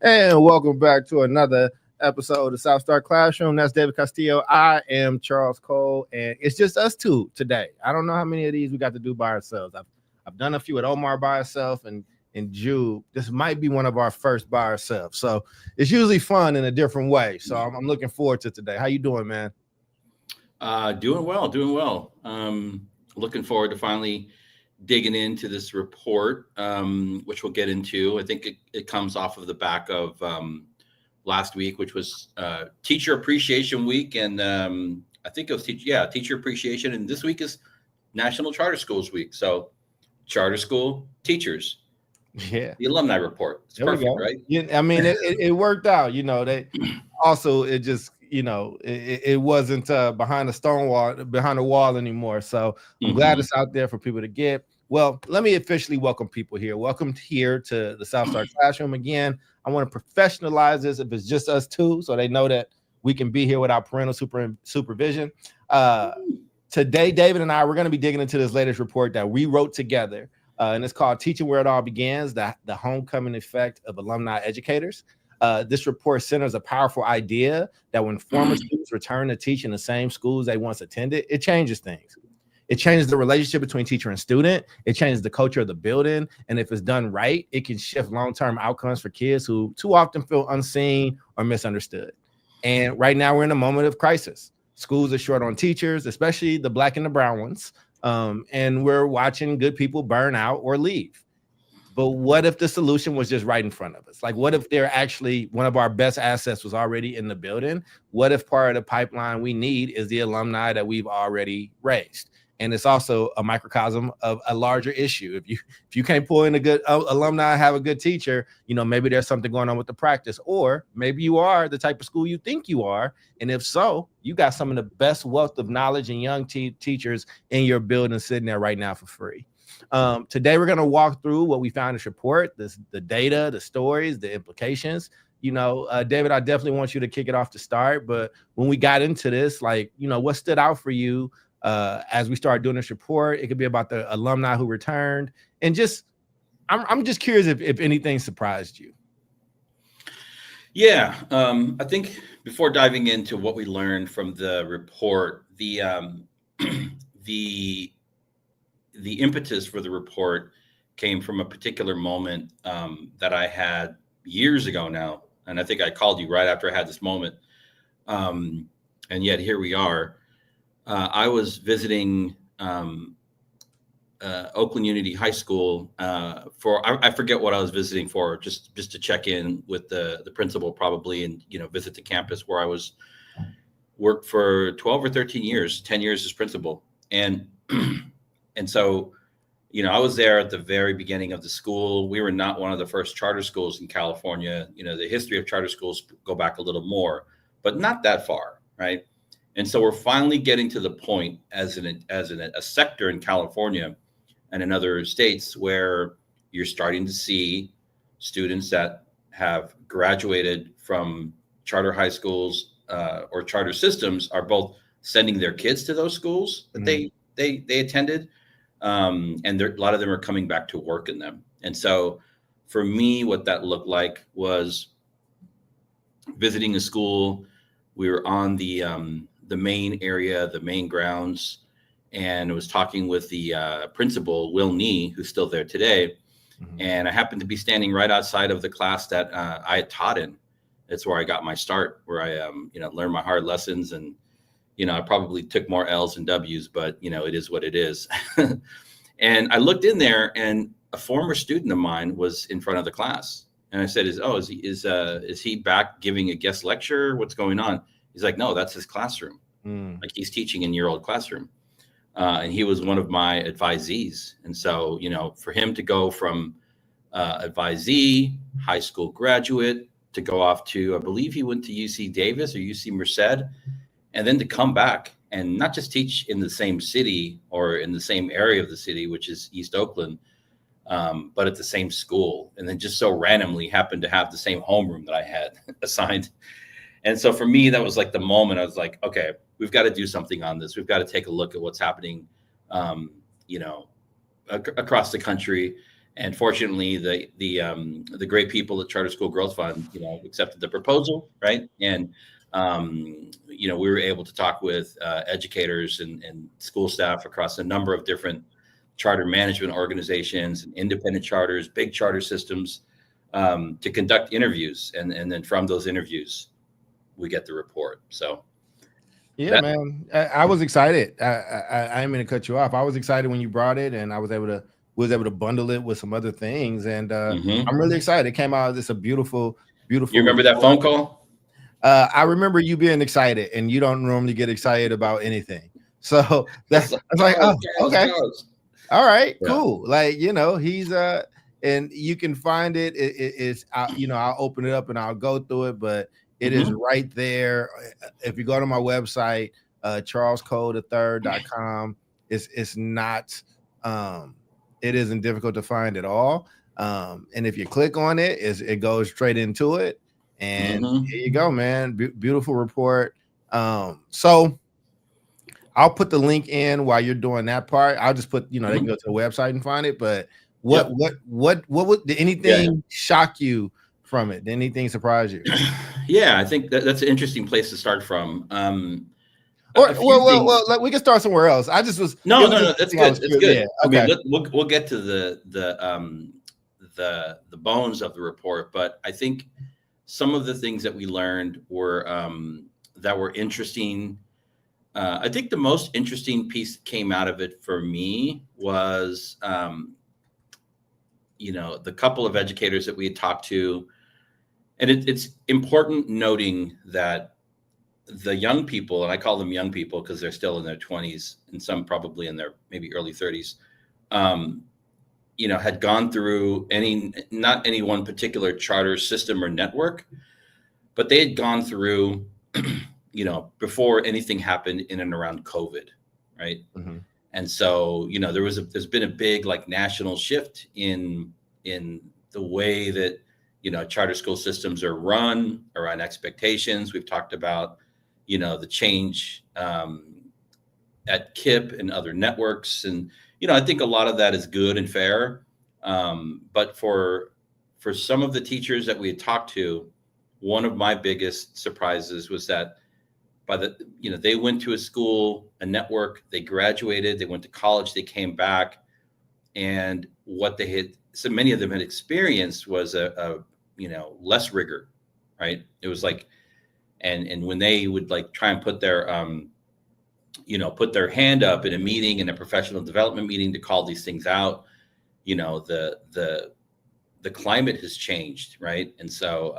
And welcome back to another episode of the South Star Classroom. That's David Castillo. I am Charles Cole, and it's just us two today. I don't know how many of these we got to do by ourselves. I've done a few with Omar by herself and Jude. This might be one of our first by ourselves. So it's usually fun in a different way. So I'm looking forward to today. How you doing, man? Doing well. Looking forward to finally digging into this report, which we'll get into. I think it comes off of the back of last week, which was Teacher Appreciation Week. And I think it was Teacher Appreciation. And this week is National Charter Schools Week. So charter school teachers. Yeah. The alumni report. It's perfect, right? Yeah, I mean, it worked out. They also, it just, it wasn't behind the wall anymore. So I'm glad it's out there for people to get. Well, let me officially welcome people here. Welcome here to the South Star Classroom again. I want to professionalize this if it's just us two, so they know that we can be here without parental supervision. Today, David and I, we're going to be digging into this latest report that we wrote together, and it's called Teaching Where It All Begins, the Homecoming Effect of Alumni Educators. This report centers a powerful idea that when former students return to teach in the same schools they once attended, it changes things. It changes the relationship between teacher and student. It changes the culture of the building. And if it's done right, it can shift long-term outcomes for kids who too often feel unseen or misunderstood. And right now we're in a moment of crisis. Schools are short on teachers, especially the Black and the brown ones. And we're watching good people burn out or leave. But what if the solution was just right in front of us? Like, what if they're actually one of our best assets was already in the building? What if part of the pipeline we need is the alumni that we've already raised? And it's also a microcosm of a larger issue. If you can't pull in a good alumni, have a good teacher, maybe there's something going on with the practice, or maybe you are the type of school you think you are. And if so, you got some of the best wealth of knowledge and young teachers in your building sitting there right now for free. Today, we're going to walk through what we found in this report, the data, the stories, the implications. David, I definitely want you to kick it off to start. But when we got into this, what stood out for you as we started doing this report? It could be about the alumni who returned, and I'm just curious if anything surprised you. Yeah, I think before diving into what we learned from the report, the impetus for the report came from a particular moment that I had years ago now, and I think I called you right after I had this moment, and yet here we are. I was visiting Oakland Unity High School I forget what I was visiting for, just to check in with the principal probably, and visit the campus where I worked for 12 or 13 years, 10 years as principal, and so I was there at the very beginning of the school. We were not one of the first charter schools in California. The history of charter schools go back a little more, but not that far, right? And so we're finally getting to the point as a sector in California and in other states where you're starting to see students that have graduated from charter high schools or charter systems are both sending their kids to those schools that they attended, and a lot of them are coming back to work in them. And so for me, what that looked like was visiting a school. We were on the main area, the main grounds, and I was talking with the principal, Will Nee, who's still there today. And I happened to be standing right outside of the class that I had taught in. It's where I got my start, where I learned my hard lessons, and I probably took more L's and W's, but it is what it is. And I looked in there, and a former student of mine was in front of the class, and I said, "Is he back giving a guest lecture? What's going on?" He's like, "No, that's his classroom." Like, he's teaching in your old classroom. And he was one of my advisees. And so, for him to go from advisee, high school graduate, to go off to, I believe he went to UC Davis or UC Merced, and then to come back and not just teach in the same city or in the same area of the city, which is East Oakland, but at the same school. And then just so randomly happened to have the same homeroom that I had assigned. And so for me, that was like the moment I was like, okay, we've got to do something on this. We've got to take a look at what's happening, across the country. And fortunately, the great people at Charter School Growth Fund, accepted the proposal, right? And we were able to talk with educators and school staff across a number of different charter management organizations and independent charters, big charter systems, to conduct interviews, and then from those interviews, we get the report. So, yeah, man, I was excited. I ain't mean to cut you off. I was excited when you brought it, and I was able to bundle it with some other things, and I'm really excited. It came out. It's a beautiful. You remember that phone call? I remember you being excited, and you don't normally get excited about anything. So that's like, oh, okay. All right, cool. Like, he's and you can find it. It's I'll open it up and I'll go through it, but it is right there. If you go to my website, charlescole3rd.com, it's not it isn't difficult to find at all. And if you click on it, it goes straight into it. And here you go, man. Beautiful report. So I'll put the link in while you're doing that part. I'll just put, they can go to the website and find it. But what did anything shock you from it? Did anything surprise you? Yeah, I think that's an interesting place to start from. Well, we can start somewhere else. I just was no, that's good. It's good. Yeah, okay. I mean, we'll get to the bones of the report, but I think some of the things that we learned were that were interesting. I think the most interesting piece that came out of it for me was, the couple of educators that we had talked to, and it's important noting that the young people, and I call them young people because they're still in their 20s and some probably in their maybe early 30s, had gone through not any one particular charter system or network, but they had gone through, before anything happened in and around COVID, right? Mm-hmm. And so, there's been a big national shift in the way that, charter school systems are run around expectations. We've talked about, the change at KIPP and other networks. And, I think a lot of that is good and fair. But for some of the teachers that we had talked to, one of my biggest surprises was that they went to a school, a network, they graduated, they went to college, they came back, and what so many of them had experienced was a less rigor, right? It was like, and when they would try and put their put their hand up in a meeting, in a professional development meeting, to call these things out, the climate has changed, right? And so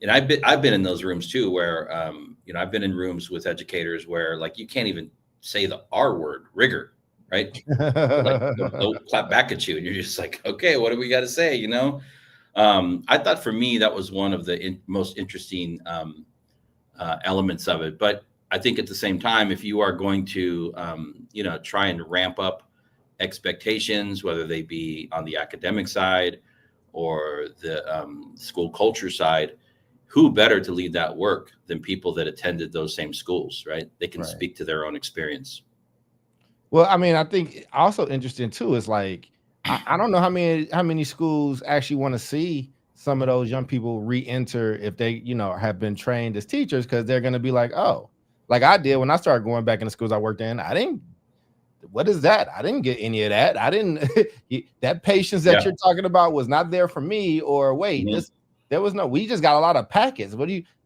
and I've been in those rooms too, where I've been in rooms with educators where you can't even say the R word, rigor, right? They'll clap back at you, and you're just like, okay, what do we got to say? I thought for me that was one of the most interesting elements of it. But I think at the same time, if you are going to try and ramp up expectations, whether they be on the academic side or the school culture side, who better to lead that work than people that attended those same schools, right? They can speak to their own experience. Well, I mean, I think also interesting too is I don't know how many schools actually want to see some of those young people re-enter if they, have been trained as teachers, because they're going to be like, oh, like I did when I started going back in the schools I worked in. What is that? I didn't get any of that. I didn't, that patience that you're talking about was not there for me. Or wait, we just got a lot of packets.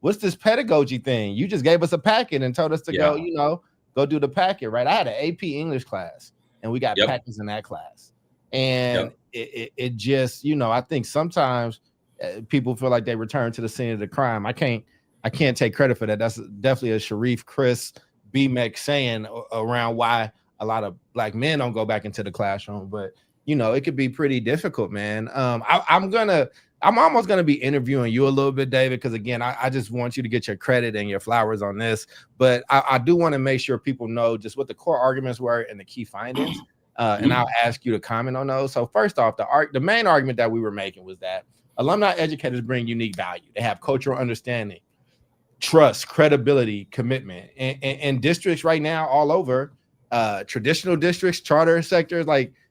What's this pedagogy thing? You just gave us a packet and told us to go do the packet, right? I had an AP English class and we got packets in that class. And it just, I think sometimes people feel like they return to the scene of the crime. I can't take credit for that. That's definitely a Sharif Chris BMEC saying around why a lot of Black men don't go back into the classroom. But, it could be pretty difficult, man. I'm almost going to be interviewing you a little bit, David, because again, I just want you to get your credit and your flowers on this. But I do want to make sure people know just what the core arguments were and the key findings. And I'll ask you to comment on those. So first off, the main argument that we were making was that alumni educators bring unique value. They have cultural understanding, trust, credibility, commitment. And districts right now all over, traditional districts, charter sectors,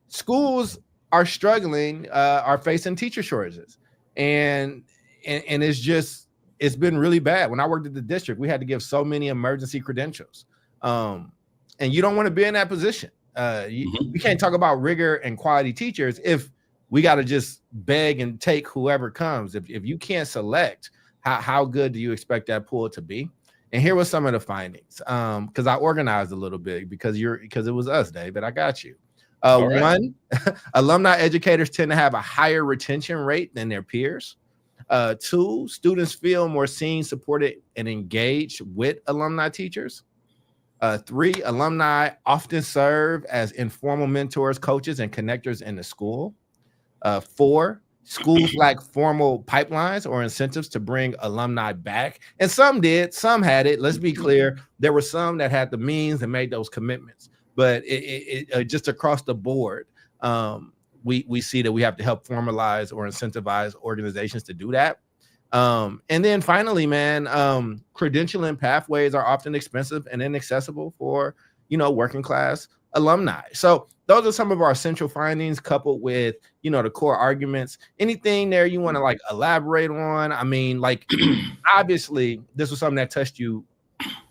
schools are struggling, are facing teacher shortages, and it's been really bad. When I worked at the district, we had to give so many emergency credentials, and you don't want to be in that position. We can't talk about rigor and quality teachers if we got to just beg and take whoever comes. If you can't select, how good do you expect that pool to be? And here was some of the findings, because I organized a little bit because it was us, David. I got you. Right. One, alumni educators tend to have a higher retention rate than their peers. Two, students feel more seen, supported, and engaged with alumni teachers. Three, alumni often serve as informal mentors, coaches, and connectors in the school. Four, schools lack formal pipelines or incentives to bring alumni back. And some did, some had it. Let's be clear. There were some that had the means and made those commitments. But it just across the board, we see that we have to help formalize or incentivize organizations to do that. And then finally, man, credentialing pathways are often expensive and inaccessible for, working class alumni. So those are some of our central findings, coupled with, the core arguments. Anything there you want to like elaborate on? I mean, like, obviously this was something that touched you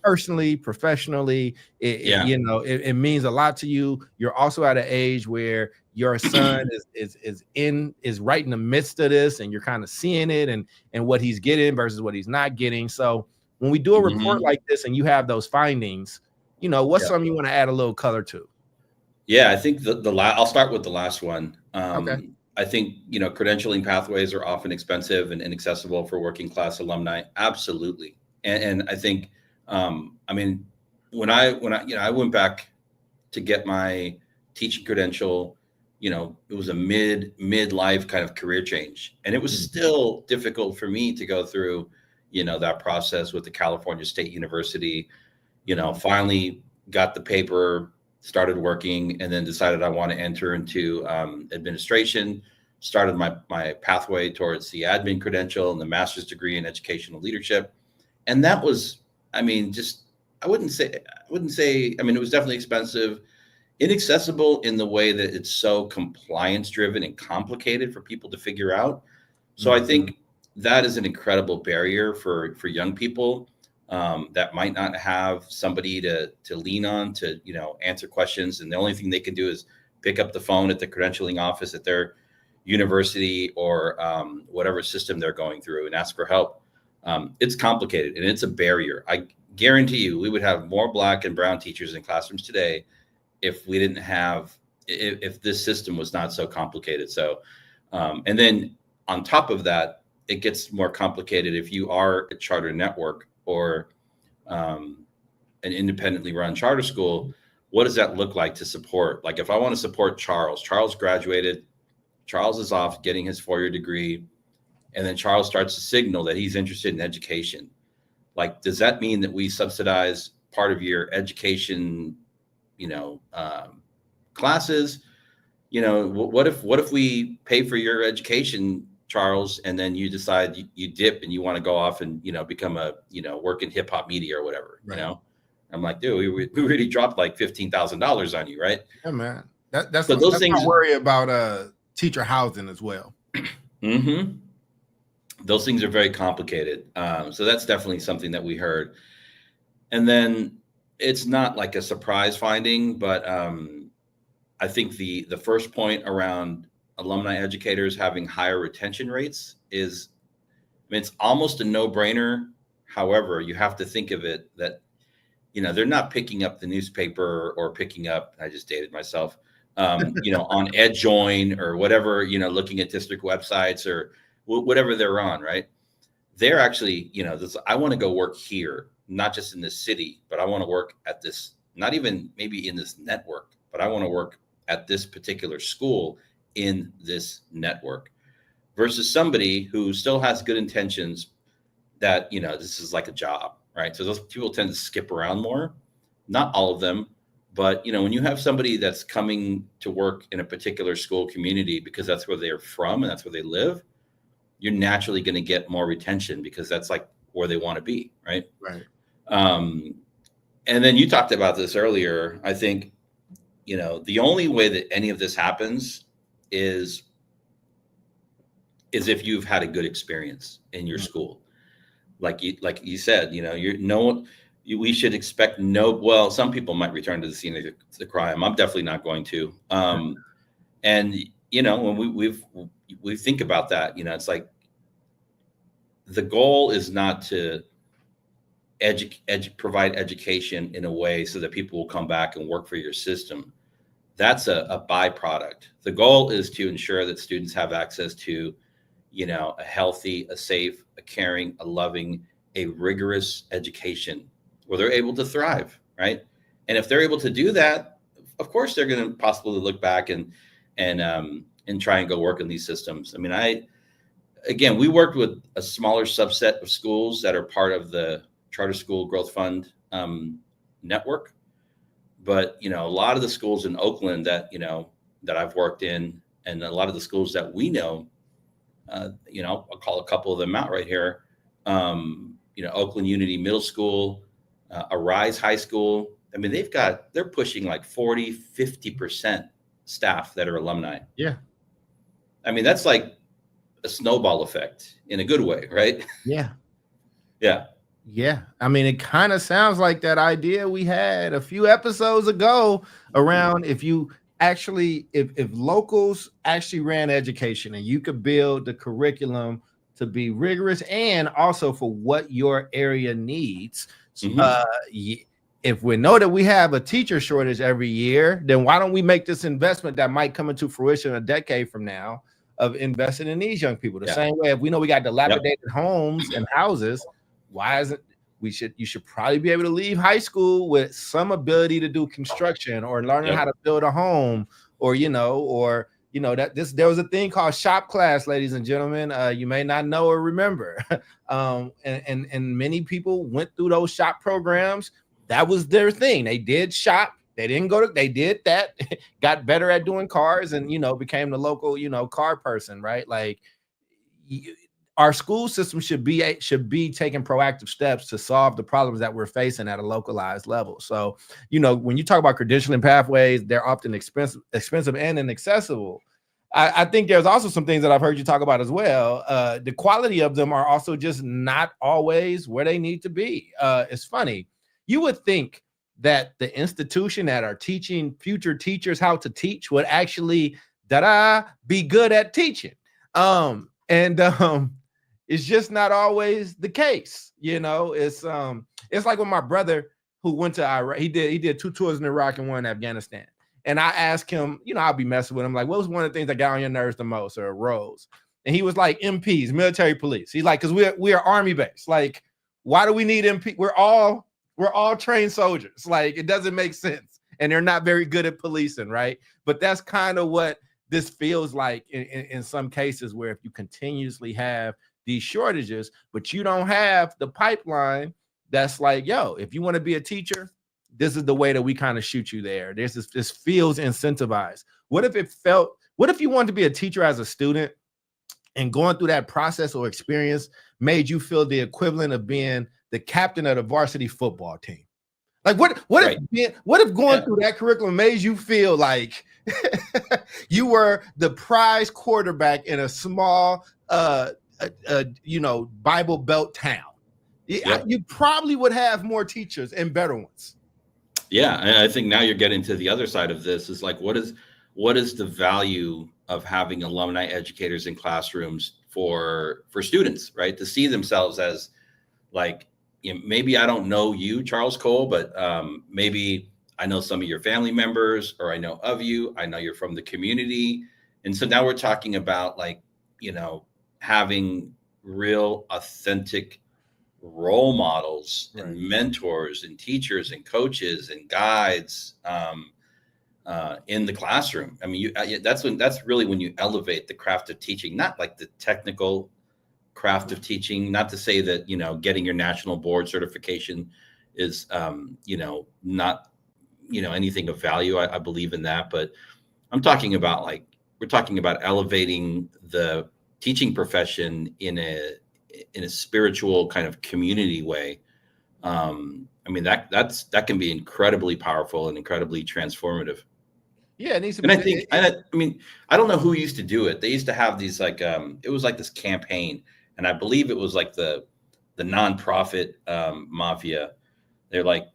personally, professionally. It means a lot to you. You're also at an age where your son is right in the midst of this, and you're kind of seeing it and what he's getting versus what he's not getting. So when we do a report like this and you have those findings, what's something you want to add a little color to? Yeah, I think I'll start with the last one. Okay. I think, credentialing pathways are often expensive and inaccessible for working class alumni. Absolutely. And I think, when I went back to get my teaching credential, it was a mid-life kind of career change. And it was still difficult for me to go through, that process with the California State University, finally got the paper, started working, and then decided I want to enter into administration, started my pathway towards the admin credential and the master's degree in educational leadership. And that was, I wouldn't say, it was definitely expensive, inaccessible in the way that it's so compliance driven and complicated for people to figure out. So I think that is an incredible barrier for young people that might not have somebody to lean on to, answer questions. And the only thing they can do is pick up the phone at the credentialing office at their university or whatever system they're going through and ask for help. It's complicated and it's a barrier. I guarantee you we would have more Black and brown teachers in classrooms today if we didn't have, if this system was not so complicated. So, and then on top of that, it gets more complicated if you are a charter network or an independently run charter school. What does that look like to support? Like if I want to support Charles graduated, Charles is off getting his 4-year degree, and then Charles starts to signal that he's interested in education. Like, does that mean that we subsidize part of your education, classes? What if we pay for your education, Charles, and then you decide you dip and you want to go off and, become a, work in hip hop media or whatever, right. I'm like, dude, we already dropped like $15,000 on you. Right. Yeah, man. That's things I worry about, teacher housing as well. Mm-hmm. Those things are very complicated. So that's definitely something that we heard. And then it's not like a surprise finding, but I think the first point around alumni educators having higher retention rates is, it's almost a no-brainer. However, you have to think of it that, they're not picking up the newspaper or picking up, I just dated myself, on EdJoin or whatever, looking at district websites or whatever they're on, right? They're actually, I want to go work here, not just in this city, but I want to work at this, not even maybe in this network, but I want to work at this particular school in this network, versus somebody who still has good intentions that, this is like a job, right? So those people tend to skip around more, not all of them, but, when you have somebody that's coming to work in a particular school community because that's where they're from and that's where they live, you're naturally going to get more retention because that's like where they want to be. Right. Right. And then you talked about this earlier. I think, the only way that any of this happens is if you've had a good experience in your school. Like you said, we should expect well, some people might return to the scene of the crime. I'm definitely not going to. And when we think about that, it's like the goal is not to provide education in a way so that people will come back and work for your system. That's a byproduct. The goal is to ensure that students have access to, a healthy, a safe, a caring, a loving, a rigorous education where they're able to thrive, right? And if they're able to do that, of course, they're going to possibly look back and try and go work in these systems. I mean, again, we worked with a smaller subset of schools that are part of the Charter School Growth Fund network. But, a lot of the schools in Oakland that I've worked in, and a lot of the schools that we know, I'll call a couple of them out right here. Oakland Unity Middle School, Arise High School. I mean, they're pushing like 40-50% staff that are alumni. Yeah. I mean, that's like a snowball effect in a good way, right? Yeah. Yeah. Yeah. I mean, it kind of sounds like that idea we had a few episodes ago around if locals actually ran education and you could build the curriculum to be rigorous and also for what your area needs. If we know that we have a teacher shortage every year, then why don't we make this investment that might come into fruition a decade from now of investing in these young people? The same way, if we know we got dilapidated homes and houses, why isn't you should probably be able to leave high school with some ability to do construction or learning how to build a home, or there was a thing called shop class, ladies and gentlemen. You may not know or remember. And many people went through those shop programs. That was their thing. They did shop. They did that, got better at doing cars and, became the local, car person, right? Like our school system should be taking proactive steps to solve the problems that we're facing at a localized level. So, when you talk about credentialing pathways, they're often expensive and inaccessible. I think there's also some things that I've heard you talk about as well. The quality of them are also just not always where they need to be. It's funny. You would think that the institution that are teaching future teachers how to teach would actually be good at teaching. It's just not always the case. It's like with my brother who went to Iraq. He did 2 tours in Iraq and 1 in Afghanistan. And I asked him, I'll be messing with him, like, what was one of the things that got on your nerves the most, or arose? And he was like, MPs, military police. He's like, because we are army based. Like, why do we need MP? We're all trained soldiers. Like, it doesn't make sense. And they're not very good at policing, right? But that's kind of what this feels like in some cases, where if you continuously have these shortages, but you don't have the pipeline that's like, if you want to be a teacher, this is the way that we kind of shoot you there. This feels incentivized. What if you wanted to be a teacher as a student and going through that process or experience made you feel the equivalent of being the captain of the varsity football team? Like what if going through that curriculum made you feel like you were the prize quarterback in a small Bible Belt town? You probably would have more teachers and better ones. Yeah, and I think now you're getting to the other side of this. Is like, what is the value of having alumni educators in classrooms for students, right? To see themselves as like, maybe I don't know you, Charles Cole, but maybe I know some of your family members, or I know of you. I know you're from the community. And so now we're talking about like, having real authentic role models and mentors and teachers and coaches and guides in the classroom. I mean, that's really when you elevate the craft of teaching, not like the technical craft of teaching. Not to say that, getting your national board certification is, not, anything of value. I believe in that, but I'm talking about we're talking about elevating the teaching profession in a spiritual kind of community way. I mean, that can be incredibly powerful and incredibly transformative. Yeah, it needs to And be. I think, I mean, I don't know who used to do it. They used to have these like, it was like this campaign, and I believe it was like the nonprofit mafia. They're like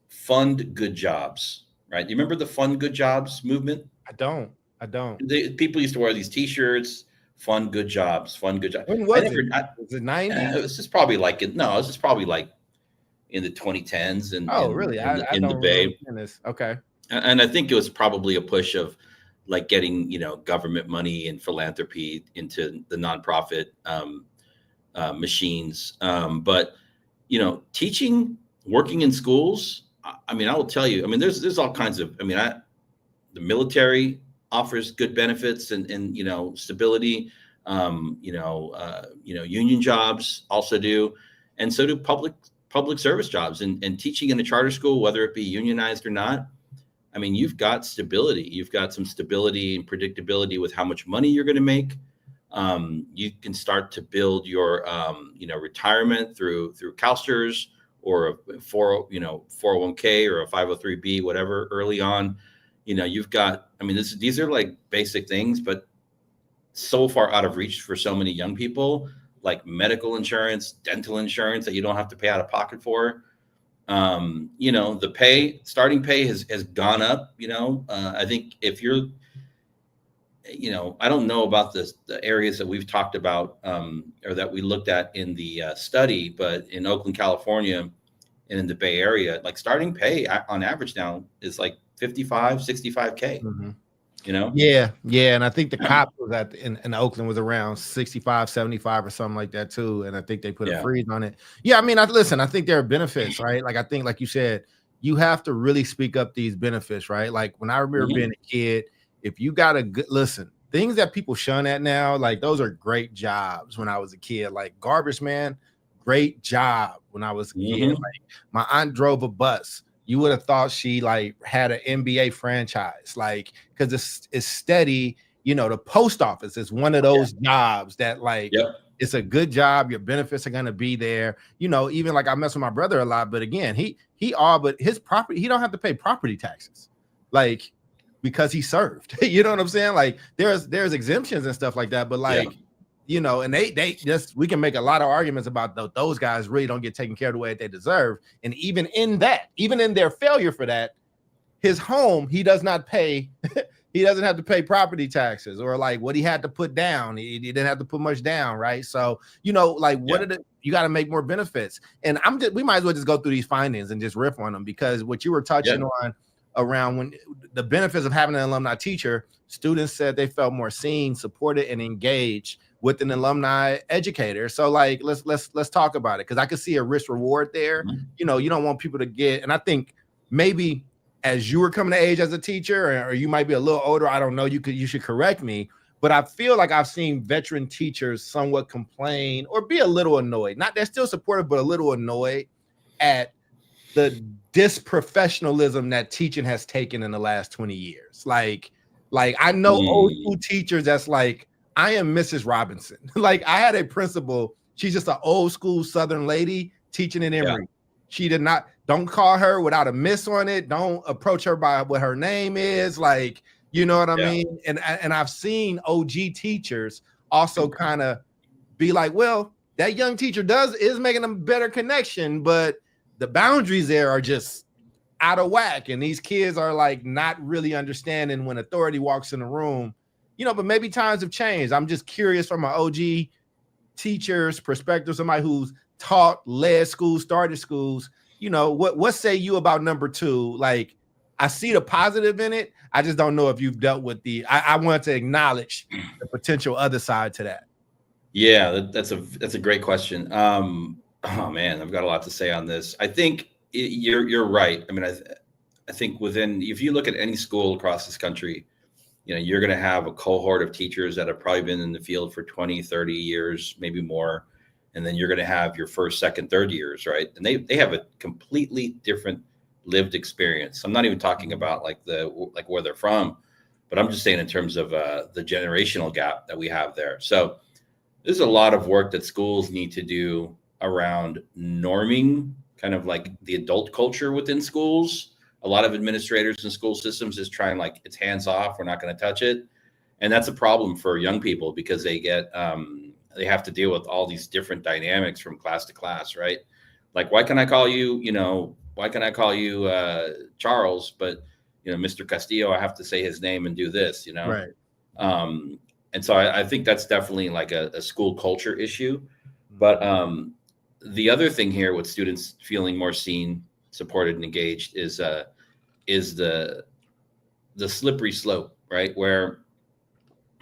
fund good jobs, right? You remember the fund good jobs movement? I don't. I don't. People used to wear these T-shirts, fund good jobs, fund good jobs. When I was never, it? Was it 90s? this is probably like it. No, this is probably like in the 2010s and Oh, really? in I the don't remember Bay. seeing this. Okay. And I think it was probably a push of like getting, government money and philanthropy into the nonprofit machines. But, teaching, working in schools, I mean, I will tell you, I mean, there's all kinds of, I mean, the military offers good benefits and stability. Union jobs also do, and so do public service jobs, and teaching in a charter school, whether it be unionized or not. I mean, you've got stability. You've got some stability and predictability with how much money you're going to make. You can start to build your, retirement through CalSTRS or a 401k or a 503b, whatever, early on. You've got. I mean, these are like basic things, but so far out of reach for so many young people, like medical insurance, dental insurance that you don't have to pay out of pocket for. The starting pay has gone up. I think if you're, I don't know about the areas that we've talked about or that we looked at in the study, but in Oakland, California, and in the Bay Area, like starting pay on average now is like 55, 65K. Mm-hmm. Yeah, and I think the cop was in Oakland was around 65, 75 or something like that too, and I think they put a freeze on it. Yeah, I mean, I think there are benefits, right? Like I think, like you said, you have to really speak up these benefits, right? Like when I remember being a kid, if you got a good things that people shun at now, like those are great jobs. When I was a kid, like garbage man, great job when I was a kid. Like my aunt drove a bus. You would have thought she like had an NBA franchise, like because it's steady. The post office is one of those jobs that like it's a good job. Your benefits are gonna be there. Even like I mess with my brother a lot, but again, but his property, he don't have to pay property taxes, like because he served. You know what I'm saying? Like there's exemptions and stuff like that, but like. And they just, we can make a lot of arguments about those guys really don't get taken care of the way that they deserve. And even in their failure for that, his home, he does not pay. He doesn't have to pay property taxes or like what he had to put down. He didn't have to put much down, right? So, you got to make more benefits. And we might as well just go through these findings and just riff on them, because what you were touching on around when the benefits of having an alumni teacher, students said they felt more seen, supported, and engaged with an alumni educator. So like, let's talk about it, because I could see a risk reward there. You don't want people to get, and I think maybe as you were coming to age as a teacher, or you might be a little older, I don't know, you should correct me, but I feel like I've seen veteran teachers somewhat complain or be a little annoyed. Not, they're still supportive, but a little annoyed at the disprofessionalism that teaching has taken in the last 20 years. Like I know old school teachers that's like, I am Mrs. Robinson. Like I had a principal, she's just an old school Southern lady teaching in Emory. She don't call her without a miss on it. Don't approach her by what her name is. Like, you know what I mean? And I've seen OG teachers also kind of be like, well, that young teacher is making a better connection, but the boundaries there are just out of whack. And these kids are like not really understanding when authority walks in the room. But maybe times have changed. I'm just curious from my OG teacher's perspective, somebody who's taught, led schools, started schools, what say you about number 2? Like, I see the positive in it. I just don't know if you've dealt with I want to acknowledge the potential other side to that. Yeah, that's a great question. Oh man, I've got a lot to say on this. I think you're right. I mean, I think if you look at any school across this country, you're going to have a cohort of teachers that have probably been in the field for 20, 30 years, maybe more. And then you're going to have your first, second, third years, right? And they have a completely different lived experience. I'm not even talking about like where they're from, but I'm just saying in terms of the generational gap that we have there. So there's a lot of work that schools need to do around norming kind of like the adult culture within schools. a lot of administrators in school systems just trying like it's hands off, we're not going to touch it. And that's a problem for young people because they get they have to deal with all these different dynamics from class to class, right? Like, why can I call you, why can I call you Charles, but Mr. Castillo, I have to say his name and do this, Right. And so I think that's definitely like a school culture issue. But the other thing here with students feeling more seen, supported, and engaged is the slippery slope, right? Where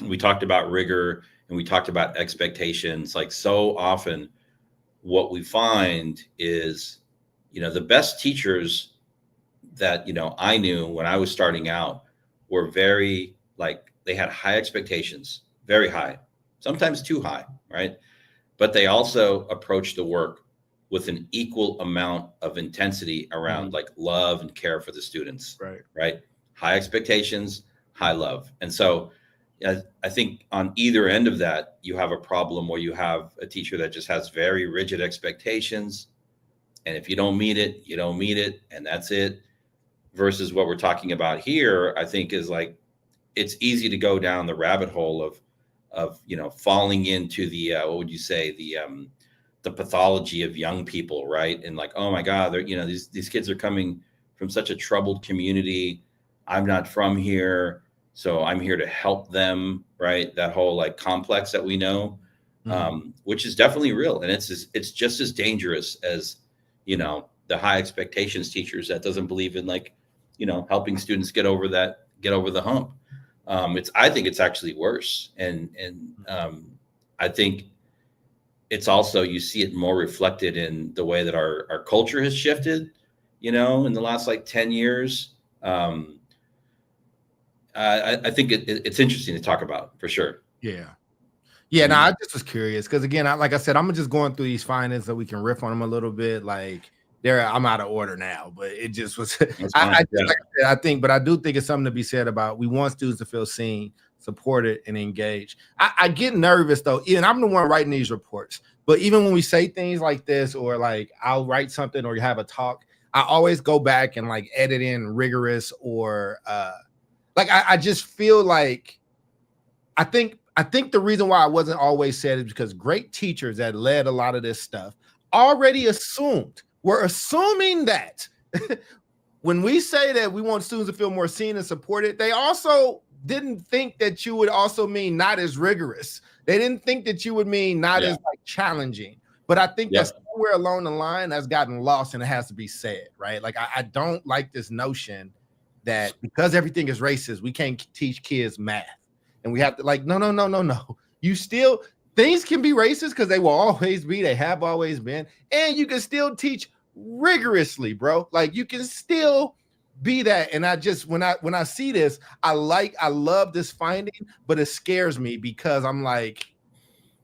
we talked about rigor and we talked about expectations. Like, so often what we find is, the best teachers that, I knew when I was starting out were very, like, they had high expectations, very high, sometimes too high, right? But they also approached the work with an equal amount of intensity around like love and care for the students, right? High expectations, high love. And so I think on either end of that, you have a problem where you have a teacher that just has very rigid expectations. And if you don't meet it, you don't meet it, and that's it. Versus what we're talking about here, I think is like, it's easy to go down the rabbit hole of falling into the what would you say, the pathology of young people, right? And like, oh my God, they're, these kids are coming from such a troubled community. I'm not from here, so I'm here to help them, right? That whole like complex that we know, which is definitely real, and it's just as dangerous as the high expectations teachers that doesn't believe in like helping students get over the hump. I think it's actually worse, and I think it's also, you see it more reflected in the way that our culture has shifted, in the last like 10 years. I think it's interesting to talk about for sure. Yeah. No, I just was curious because again, like I said, I'm just going through these findings so we can riff on them a little bit. Like I'm out of order now, but it just was. I think, but I do think it's something to be said about we want students to feel seen, supported, and engaged. I get nervous though, and I'm the one writing these reports. But even when we say things like this, or like I'll write something or you have a talk, I always go back and like edit in rigorous or I just feel like I think the reason why I wasn't always said is because great teachers that led a lot of this stuff already we're assuming that when we say that we want students to feel more seen and supported, they also didn't think that you would also mean not as rigorous. They didn't think that you would mean not as like challenging. But I think that somewhere along the line that's gotten lost, and it has to be said, right? Like I don't like this notion that because everything is racist, we can't teach kids math. And we have to like, no. You still, things can be racist because they will always be, they have always been. And you can still teach rigorously, bro. Like you can still be that. And I just, when I see this, I love this finding, but it scares me because I'm like,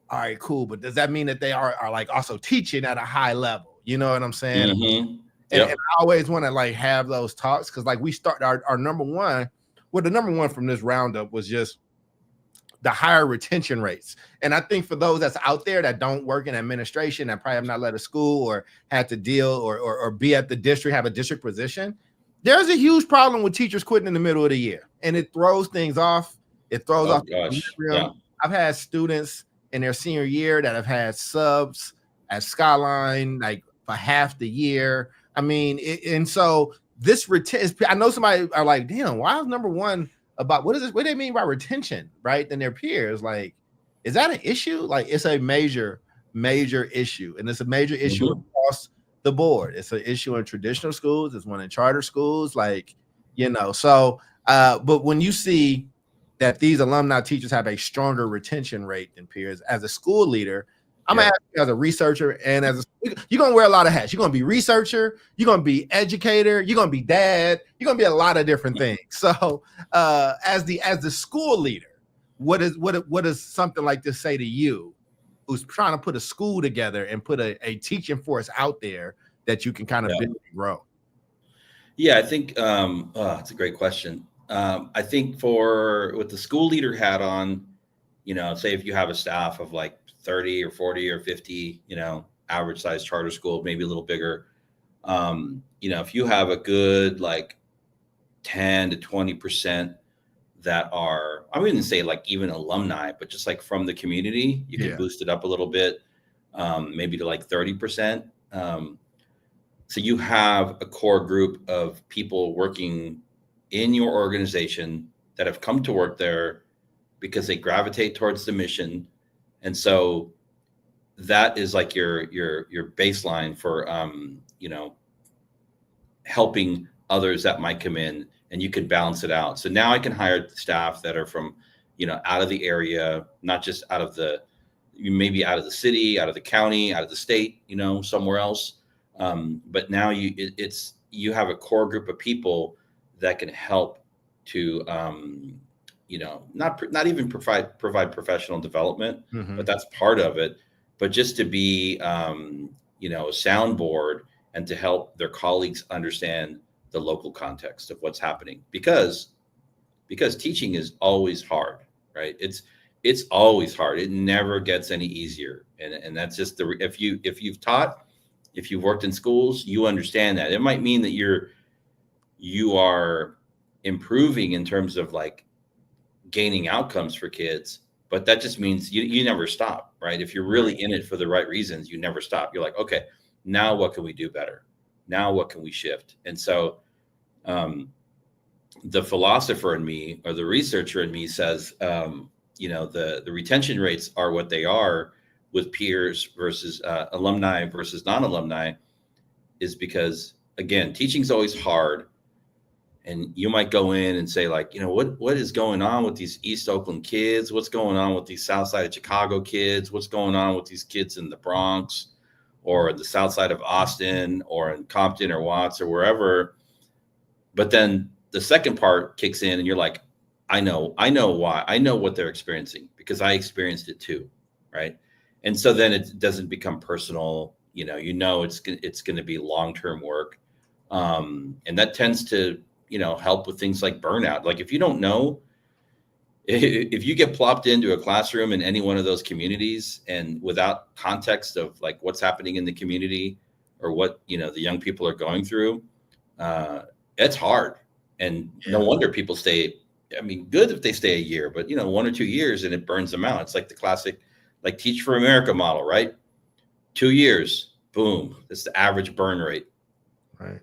all right, cool. But does that mean that they are like also teaching at a high level? You know what I'm saying? Mm-hmm. And I always want to like have those talks because like we start our number one. Well, the number one from this roundup was just the higher retention rates. And I think for those that's out there that don't work in administration, that probably have not led a school or had to deal or be at the district, have a district position, there's a huge problem with teachers quitting in the middle of the year. And it throws things off. It throws off. I've had students in their senior year that have had subs at Skyline like for half the year. I mean, and so this I know somebody are like, damn, why is number one about what is this? What do they mean by retention, right? Than their peers. Like, is that an issue? Like, it's a major issue, and it's a major issue across the board. It's an issue in traditional schools. It's one in charter schools. Like, so. But when you see that these alumni teachers have a stronger retention rate than peers, as a school leader, I'm gonna ask you as a researcher and you're gonna wear a lot of hats. You're gonna be researcher, you're gonna be educator, you're gonna be dad, you're gonna be a lot of different things. So as the school leader, what does something like this say to you who's trying to put a school together and put a teaching force out there that you can kind of build and grow? Yeah, I think it's a great question. I think with the school leader hat on, say if you have a staff of like 30 or 40 or 50, average size charter school, maybe a little bigger. If you have a good like 10 to 20% that are, I wouldn't say like even alumni, but just like from the community, you can boost it up a little bit, maybe to like 30%. So you have a core group of people working in your organization that have come to work there because they gravitate towards the mission. And so that is like your baseline for, helping others that might come in, and you can balance it out. So now I can hire staff that are from, out of the area, not just out of maybe out of the city, out of the county, out of the state, somewhere else. But now you have a core group of people that can help to, not even provide professional development, but that's part of it. But just to be, a soundboard and to help their colleagues understand the local context of what's happening, because teaching is always hard, right? It's always hard. It never gets any easier. And that's just if you've taught, if you've worked in schools, you understand that. It might mean that you are improving in terms of like gaining outcomes for kids, but that just means you never stop, right? If you're really in it for the right reasons, you never stop. You're like, okay, now what can we do better? Now what can we shift? And so the philosopher in me, or the researcher in me, says, the retention rates are what they are with peers versus alumni versus non-alumni, is because, again, teaching's always hard. And you might go in and say, like, what is going on with these East Oakland kids? What's going on with these South Side of Chicago kids? What's going on with these kids in the Bronx or the South Side of Austin or in Compton or Watts or wherever? But then the second part kicks in and you're like, I know why. I know what they're experiencing because I experienced it too, right? And so then it doesn't become personal. It's going to be long-term work. And that tends to, help with things like burnout. Like if you don't know, if you get plopped into a classroom in any one of those communities and without context of like what's happening in the community or what, the young people are going through, it's hard. And no wonder people stay. I mean, good if they stay a year, but 1 or 2 years and it burns them out. It's like the classic, like Teach for America model, right? 2 years, boom. That's the average burn rate. Right.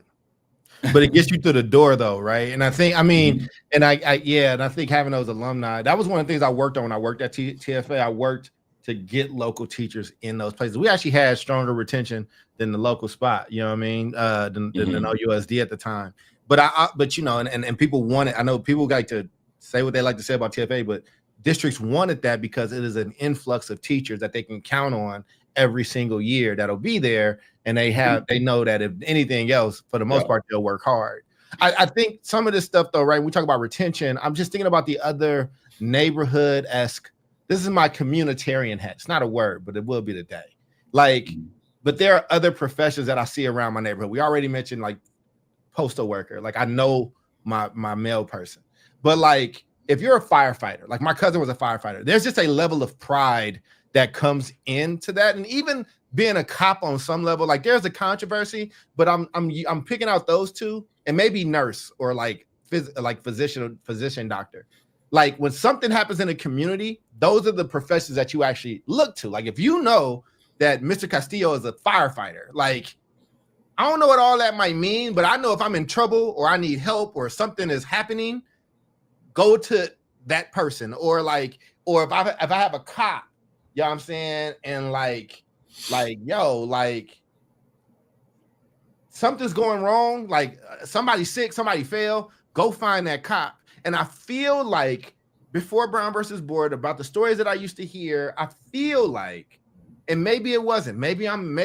But it gets you through the door though, right? And I think, and I think having those alumni, that was one of the things I worked on when I worked at TFA. I worked to get local teachers in those places. We actually had stronger retention than the local spot, than OUSD at the time. But and people want it. I know people like to say what they like to say about TFA, but districts wanted that because it is an influx of teachers that they can count on every single year that'll be there. And they know that if anything else, for the most part, they'll work hard. I think some of this stuff though, right? We talk about retention. I'm just thinking about the other neighborhood-esque. This is my communitarian hat. It's not a word, but it will be today. But there are other professions that I see around my neighborhood. We already mentioned like postal worker. Like I know my mail person, but like if you're a firefighter, like my cousin was a firefighter, there's just a level of pride that comes into that. And even being a cop on some level, like there's a controversy, but I'm picking out those two, and maybe nurse or like physician doctor. Like when something happens in a community, those are the professions that you actually look to. Like if you know that Mr. Castillo is a firefighter, like I don't know what all that might mean, but I know if I'm in trouble or I need help or something is happening, go to that person. Or if I have a cop, you know what I'm saying? And like something's going wrong, like somebody's sick, somebody fell, go find that cop. And I feel like before Brown versus Board, about the stories that I used to hear, I feel like, and maybe it wasn't, maybe I'm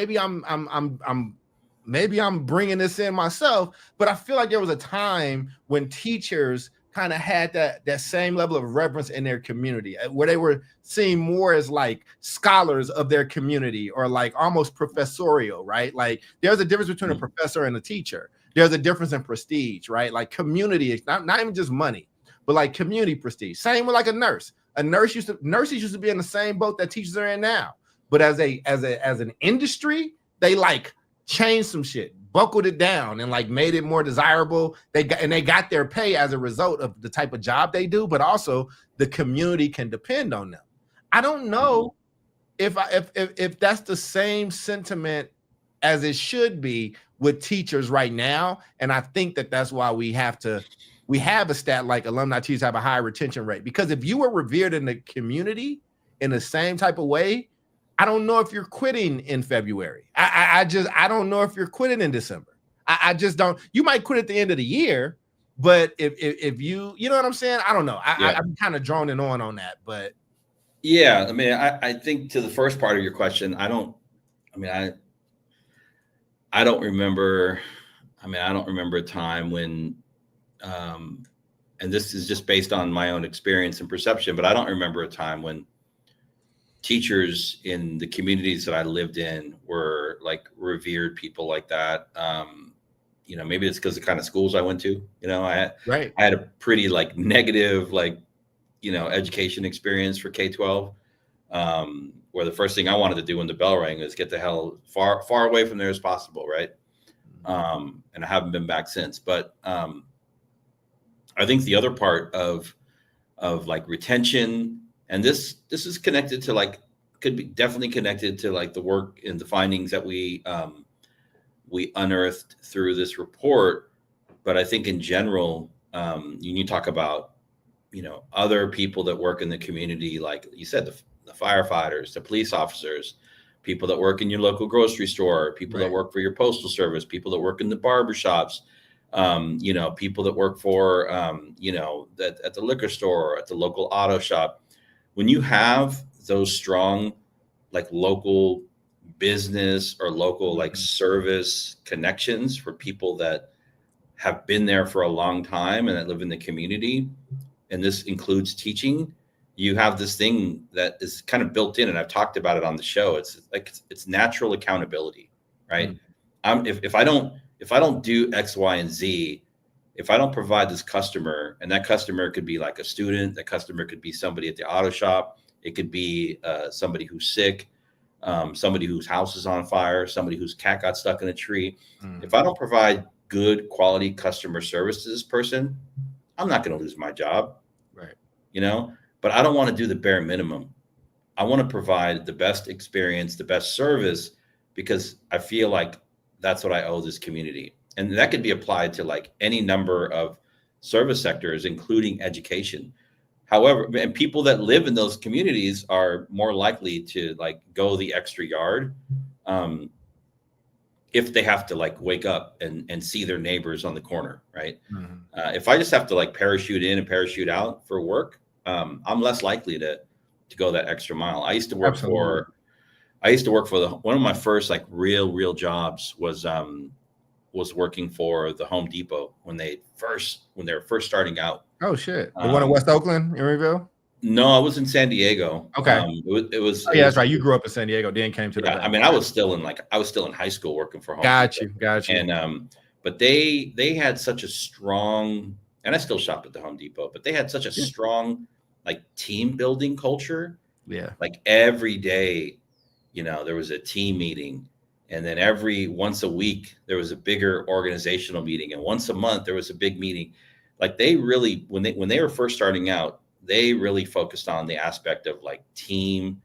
bringing this in myself, but I feel like there was a time when teachers kind of had that same level of reverence in their community, where they were seen more as like scholars of their community or like almost professorial, right? Like there's a difference between a professor and a teacher. There's a difference in prestige, right? Like community, not even just money, but like community prestige. Same with like a nurse. Nurses used to be in the same boat that teachers are in now. But as an industry, they like changed some shit, buckled it down and like made it more desirable. They got their pay as a result of the type of job they do, but also the community can depend on them. I don't know if that's the same sentiment as it should be with teachers right now. And I think that's why we have a stat like alumni teachers have a high retention rate, because if you were revered in the community in the same type of way, I don't know if you're quitting in February. I don't know if you're quitting in December. I just don't. You might quit at the end of the year, but if you know what I'm saying? I don't know. I'm kind of droning on that, but yeah, I mean, I think to the first part of your question, I don't remember. I mean, I don't remember a time when, and this is just based on my own experience and perception, but I don't remember a time when teachers in the communities that I lived in were like revered people like that. You know, maybe it's because the kind of schools I went to. You know, I had a pretty like negative education experience for K-12, where the first thing I wanted to do when the bell rang is get the hell far away from there as possible, right? And I haven't been back since. But I think the other part of like retention, and this is connected to like, could be definitely connected to like the work and the findings that we unearthed through this report. But I think in general, you talk about, other people that work in the community, like you said, the firefighters, the police officers, people that work in your local grocery store, people that work for your postal service, people that work in the barbershops, people that work for, at the liquor store, at the local auto shop. When you have those strong, like local business or local like service connections for people that have been there for a long time and that live in the community, and this includes teaching, you have this thing that is kind of built in, and I've talked about it on the show. It's like it's natural accountability, right? If I don't do X, Y, and Z, if I don't provide this customer, and that customer could be like a student, that customer could be somebody at the auto shop, it could be somebody who's sick, somebody whose house is on fire, somebody whose cat got stuck in a tree. If I don't provide good quality customer service to this person, I'm not going to lose my job, right? But I don't want to do the bare minimum. I want to provide the best experience, the best service, because I feel like that's what I owe this community. And that could be applied to like any number of service sectors, including education. However, and people that live in those communities are more likely to like go the extra yard if they have to like wake up and see their neighbors on the corner, right? If I just have to like parachute in and parachute out for work, I'm less likely to go that extra mile. I used to work for one of my first like real jobs was working for the Home Depot when they were first starting out. Oh shit! The one in West Oakland, Emeryville? No, I was in San Diego. Okay. It was. Oh, yeah, that's right. You grew up in San Diego, then came to the. I mean, I was still in high school working for Home Depot. Got you. And but they had such a strong, and I still shop at the Home Depot, but they had such a strong like team building culture. Yeah. Like every day, there was a team meeting, and then every once a week there was a bigger organizational meeting, and once a month there was a big meeting. Like they really, when they were first starting out, they really focused on the aspect of like team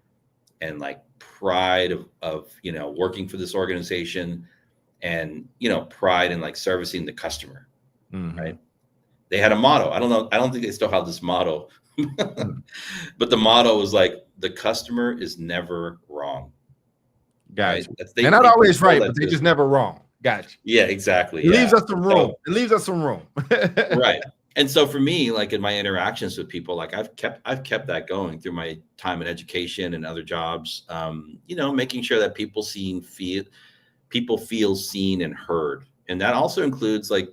and like pride of working for this organization, and pride in like servicing the customer. Right. They had a motto. I don't think they still have this motto, but the motto was like, the customer is never wrong. Gotcha. Right? They're not always right, but they're just never wrong. Gotcha. Yeah, exactly. It leaves us some room. It leaves us some room. Right. And so for me, like in my interactions with people, like I've kept that going through my time in education and other jobs. Making sure that people feel seen and heard, and that also includes like